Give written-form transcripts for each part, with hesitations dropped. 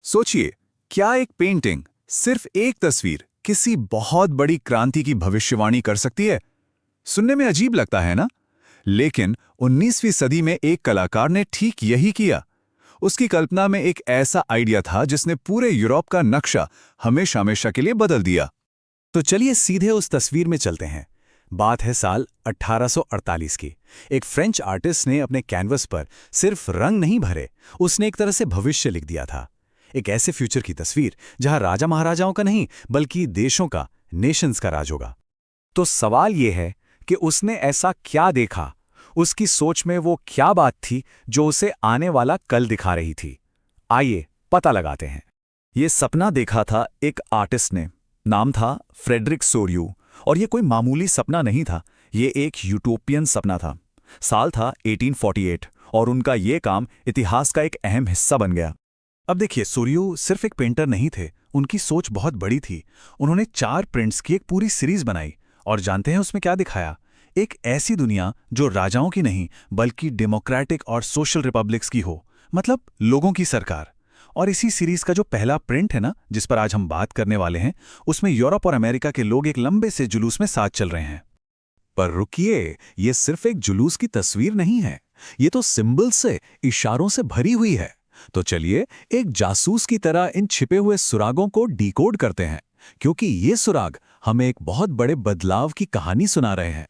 सोचिए, क्या एक पेंटिंग, सिर्फ एक तस्वीर, किसी बहुत बड़ी क्रांति की भविष्यवाणी कर सकती है? सुनने में अजीब लगता है ना? लेकिन 19वीं सदी में एक कलाकार ने ठीक यही किया। उसकी कल्पना में एक ऐसा आइडिया था जिसने पूरे यूरोप का नक्शा हमेशा हमेशा के लिए बदल दिया। तो चलिए सीधे उस तस्वीर में चलते हैं। बात है साल 1848 की। एक फ्रेंच आर्टिस्ट ने अपने कैनवस पर सिर्फ रंग नहीं भरे, उसने एक तरह से भविष्य लिख दिया था। एक ऐसे फ्यूचर की तस्वीर जहां राजा महाराजाओं का नहीं बल्कि देशों का, नेशंस का राज होगा। तो सवाल यह है कि उसने ऐसा क्या देखा, उसकी सोच में वो क्या बात थी जो उसे आने वाला कल दिखा रही थी। आइए पता लगाते हैं। ये सपना देखा था एक आर्टिस्ट ने, नाम था फ्रेडरिक सोरियू। और ये कोई मामूली सपना नहीं था, ये एक यूटोपियन सपना था। साल था 1848 और उनका ये काम इतिहास का एक अहम हिस्सा बन गया। अब देखिए, सोरियू सिर्फ एक पेंटर नहीं थे, उनकी सोच बहुत बड़ी थी। उन्होंने 4 प्रिंट्स की एक पूरी सीरीज बनाई और जानते हैं उसमें क्या दिखाया? एक ऐसी दुनिया जो राजाओं की नहीं बल्कि डेमोक्रेटिक और सोशल रिपब्लिक्स की हो, मतलब लोगों की सरकार। और इसी सीरीज का जो पहला प्रिंट है ना, जिस पर आज हम बात करने वाले हैं, उसमें यूरोप और अमेरिका के लोग एक लंबे से जुलूस में साथ चल रहे हैं। पर रुकिए, ये सिर्फ एक जुलूस की तस्वीर नहीं है, ये तो सिंबल से, इशारों से भरी हुई है। तो चलिए एक जासूस की तरह इन छिपे हुए सुरागों को डिकोड करते हैं, क्योंकि ये सुराग हमें एक बहुत बड़े बदलाव की कहानी सुना रहे हैं।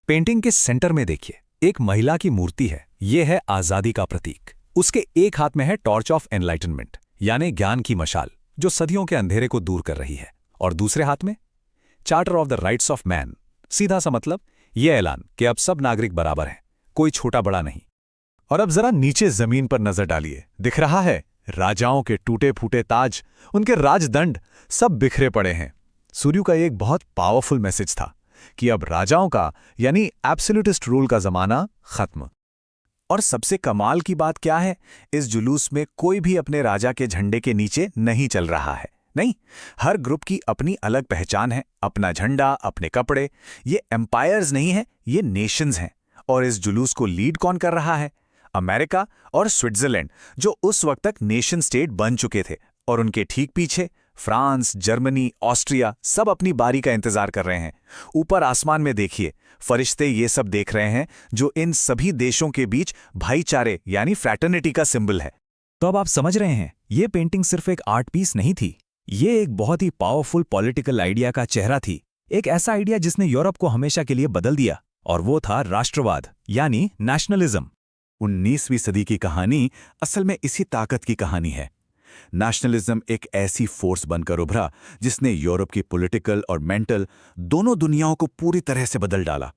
पेंटिंग के सेंटर में देखिए, एक महिला की मूर्ति है। यह है आजादी का प्रतीक। उसके एक हाथ में है टॉर्च ऑफ एनलाइटनमेंट, यानी ज्ञान की मशाल, जो सदियों के अंधेरे को दूर कर रही है। और दूसरे हाथ में charter of the rights of man, सीधा सा मतलब यह ऐलान कि अब सब नागरिक बराबर हैं, कोई छोटा बड़ा नहीं। और अब जरा नीचे जमीन पर नजर डालिए, दिख रहा है राजाओं के टूटे फूटे ताज, उनके राजदंड सब बिखरे पड़े हैं। सूर्य का एक बहुत पावरफुल मैसेज था कि अब राजाओं का यानी एब्सोल्यूटिस्ट रूल का जमाना खत्म। और सबसे कमाल की बात क्या है? इस जुलूस में कोई भी अपने राजा के झंडे के नीचे नहीं चल रहा है। नहीं, हर ग्रुप की अपनी अलग पहचान है, अपना झंडा, अपने कपड़े। ये एम्पायर्स नहीं है, ये नेशंस हैं। और इस जुलूस को लीड कौन कर रहा है? अमेरिका और स्विट्जरलैंड, जो उस वक्त तक नेशन स्टेट बन चुके थे। और उनके ठीक पीछे फ्रांस, जर्मनी, ऑस्ट्रिया सब अपनी बारी का इंतजार कर रहे हैं। ऊपर आसमान में देखिए, फरिश्ते ये सब देख रहे हैं, जो इन सभी देशों के बीच भाईचारे यानी फ्रैटर्निटी का सिंबल है। तो अब आप समझ रहे हैं, ये पेंटिंग सिर्फ एक आर्ट पीस नहीं थी, ये एक बहुत ही पावरफुल पॉलिटिकल आइडिया का चेहरा थी। एक ऐसा आइडिया जिसने यूरोप को हमेशा के लिए बदल दिया, और वो था राष्ट्रवाद यानी नेशनलिज्म। 19वीं सदी की कहानी असल में इसी ताकत की कहानी है। नेशनलिज्म एक ऐसी फोर्स बनकर उभरा जिसने यूरोप की पॉलिटिकल और मेंटल दोनों दुनियाओं को पूरी तरह से बदल डाला।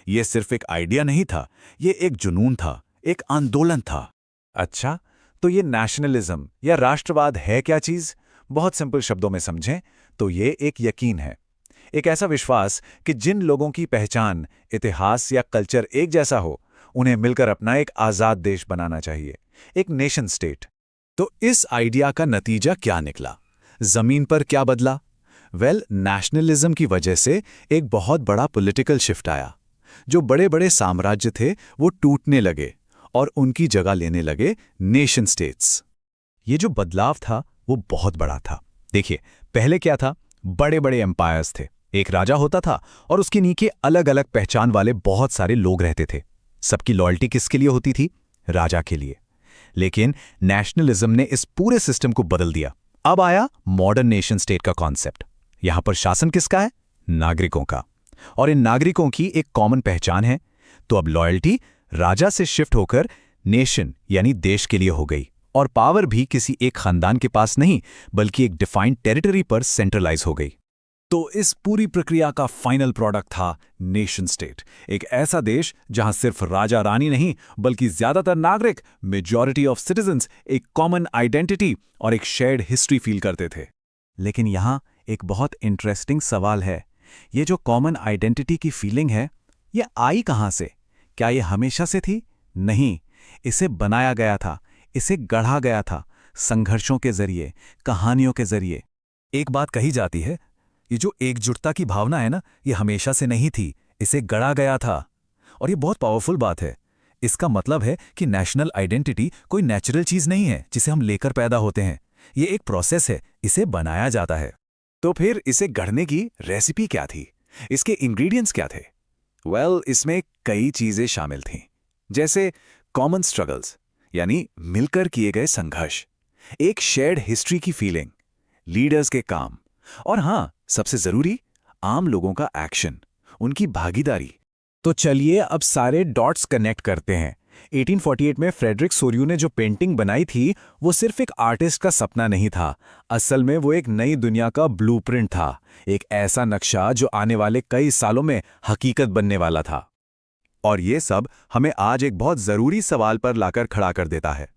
यह सिर्फ एक आइडिया नहीं था, यह एक जुनून था, एक आंदोलन था। अच्छा, तो ये नेशनलिज्म या राष्ट्रवाद है क्या चीज? बहुत सिंपल शब्दों में समझें तो ये एक यकीन है, एक ऐसा विश्वास कि जिन लोगों की पहचान, इतिहास या कल्चर एक जैसा हो, उन्हें मिलकर अपना एक आजाद देश बनाना चाहिए, एक नेशन स्टेट। तो इस आइडिया का नतीजा क्या निकला? जमीन पर क्या बदला? नेशनलिज्म की वजह से एक बहुत बड़ा पॉलिटिकल शिफ्ट आया। जो बड़े बड़े साम्राज्य थे वो टूटने लगे और उनकी जगह लेने लगे नेशन स्टेट्स। ये जो बदलाव था वो बहुत बड़ा था। देखिए, पहले क्या था? बड़े बड़े एम्पायर्स थे, एक राजा होता था और उसके नीचे अलग अलग पहचान वाले बहुत सारे लोग रहते थे। सबकी लॉयल्टी किसके लिए होती थी? राजा के लिए। लेकिन नेशनलिज्म ने इस पूरे सिस्टम को बदल दिया। अब आया मॉडर्न नेशन स्टेट का कॉन्सेप्ट। यहां पर शासन किसका है? नागरिकों का। और इन नागरिकों की एक कॉमन पहचान है। तो अब लॉयल्टी राजा से शिफ्ट होकर नेशन यानी देश के लिए हो गई, और पावर भी किसी एक खानदान के पास नहीं बल्कि एक डिफाइंड टेरिटरी पर सेंट्रलाइज हो गई। तो इस पूरी प्रक्रिया का फाइनल प्रोडक्ट था नेशन स्टेट, एक ऐसा देश जहां सिर्फ राजा रानी नहीं बल्कि ज्यादातर नागरिक, मेजॉरिटी ऑफ सिटीजन्स, एक कॉमन आइडेंटिटी और एक शेयर्ड हिस्ट्री फील करते थे। लेकिन यहां एक बहुत इंटरेस्टिंग सवाल है, ये जो कॉमन आइडेंटिटी की फीलिंग है, ये आई कहां से? क्या ये हमेशा से थी? नहीं, इसे बनाया गया था, इसे गढ़ा गया था संघर्षों के जरिए, कहानियों के जरिए। एक बात कही जाती है, ये जो एकजुटता की भावना है ना, ये हमेशा से नहीं थी, इसे गढ़ा गया था। और ये बहुत पावरफुल बात है। इसका मतलब है कि नेशनल आइडेंटिटी कोई नेचुरल चीज नहीं है जिसे हम लेकर पैदा होते हैं। ये एक प्रोसेस है, इसे बनाया जाता है। तो फिर इसे गढ़ने की रेसिपी क्या थी? इसके इंग्रेडिएंट्स क्या थे? इसमें कई चीजें शामिल थीं, जैसे कॉमन स्ट्रगल्स यानी मिलकर किए गए संघर्ष, एक शेयर्ड हिस्ट्री की फीलिंग, लीडर्स के काम, और हाँ, सबसे जरूरी, आम लोगों का एक्शन, उनकी भागीदारी। तो चलिए अब सारे डॉट्स कनेक्ट करते हैं। 1848 में फ्रेडरिक सोर्यू ने जो पेंटिंग बनाई थी, वो सिर्फ एक आर्टिस्ट का सपना नहीं था। असल में वो एक नई दुनिया का ब्लूप्रिंट था, एक ऐसा नक्शा जो आने वाले कई सालों में हकीकत बनने वाला था। और ये सब हमें आज एक बहुत जरूरी सवाल पर लाकर खड़ा कर देता है।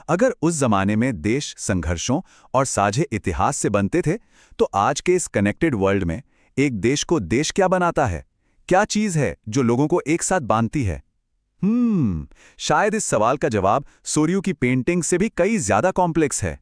अगर उस जमाने में देश संघर्षों और साझे इतिहास से बनते थे, तो आज के इस कनेक्टेड वर्ल्ड में एक देश को देश क्या बनाता है? क्या चीज है जो लोगों को एक साथ बांधती है? शायद इस सवाल का जवाब सोर्यू की पेंटिंग से भी कई ज्यादा कॉम्प्लेक्स है।